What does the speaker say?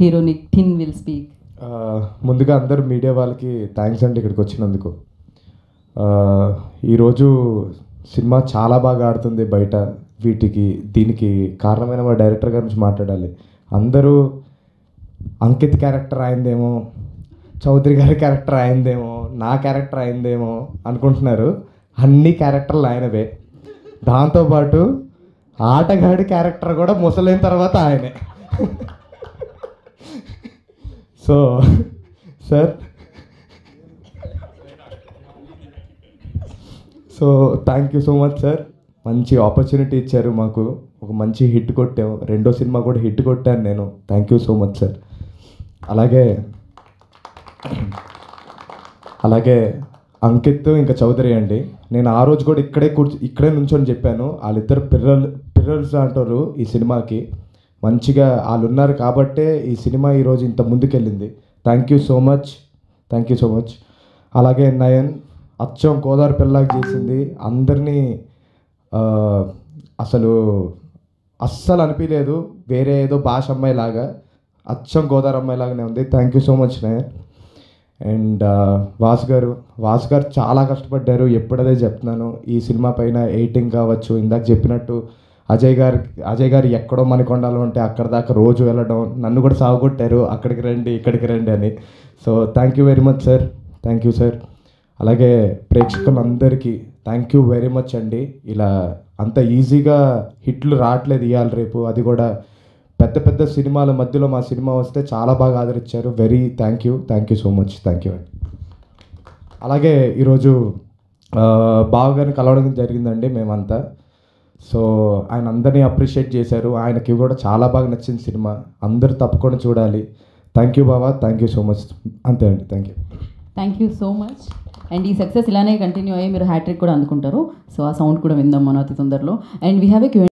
hero Nitin will speak. ముందుగా అందరు media వాళ్ళకి థ్యాంక్స్ అండి ఇక్కడికి వచ్చినందుకు. ఈరోజు సినిమా చాలా బాగా ఆడుతుంది బయట. దీనికి కారణమైన మా డైరెక్టర్ గారి నుంచి మాట్లాడాలి. అందరూ అంకిత్ క్యారెక్టర్ అయిందేమో, చౌదరి గారి క్యారెక్టర్ అయిందేమో, నా క్యారెక్టర్ అయిందేమో అనుకుంటున్నారు. అన్ని క్యారెక్టర్లు ఆయనవే. దాంతోపాటు ఆటగాడి క్యారెక్టర్ కూడా ముసలైన తర్వాత ఆయనే. So sir, thank you so much sir. మంచి ఆపర్చునిటీ ఇచ్చారు మాకు, ఒక మంచి హిట్ కొట్టాము. రెండో సినిమా కూడా హిట్ కొట్టాను నేను. Thank you so much sir. అలాగే అంకిత్ ఇంకా చౌదరి అండి. నేను ఆ రోజు కూడా ఇక్కడే నుంచొని చెప్పాను, వాళ్ళిద్దరు పిల్లర్స్ అంటారు ఈ సినిమాకి. మంచిగా వాళ్ళు ఉన్నారు కాబట్టే ఈ సినిమా ఈరోజు ఇంత ముందుకెళ్ళింది. Thank you so much. అలాగే నయన్ అచ్చం గోదావరి పిల్లలాగా చేసింది. అందరినీ అస్సలు అనిపించలేదు వేరే ఏదో భాష అమ్మాయిలాగా, అచ్చం గోదావరి అమ్మాయిలాగానే ఉంది. Thank you so much Nayan. And Vasu గారు చాలా కష్టపడ్డారు. ఎప్పుడదే చెప్తున్నాను, ఈ సినిమా పైన ఎడిటింగ్ కావచ్చు, ఇందాక చెప్పినట్టు అజయ్ గారు ఎక్కడో మణికొండలో ఉంటే అక్కడ దాకా రోజు వెళ్ళడం, నన్ను కూడా సాగుకొట్టారు అక్కడికి రండి ఇక్కడికి రండి అని. So thank you very much sir. Thank you sir. అలాగే ప్రేక్షకులందరికీ థ్యాంక్ యూ వెరీ మచ్ అండి. ఇలా అంత ఈజీగా హిట్లు రావట్లేదు ఇవాళ రేపు, అది కూడా పెద్ద సినిమాల మధ్యలో మా సినిమా వస్తే చాలా బాగా ఆదరించారు. Very thank you so much. Thank you అండి. అలాగే ఈరోజు బావగారిని కలవడం జరిగిందండి మేమంతా. సో ఆయన అందరినీ అప్రిషియేట్ చేశారు. ఆయనకి కూడా చాలా బాగా నచ్చింది సినిమా. అందరూ తప్పకుండా చూడాలి. థ్యాంక్ యూ బావా, థ్యాంక్ యూ సో మచ్. అంతే అండి. Thank you so much. And ఈ సక్సెస్ ఇలానే కంటిన్యూ అయ్యి మీరు హ్యాట్రిక్ కూడా అందుకుంటారు. సో ఆ సౌండ్ కూడా విందాం మనం అతి తొందరలో. And we have a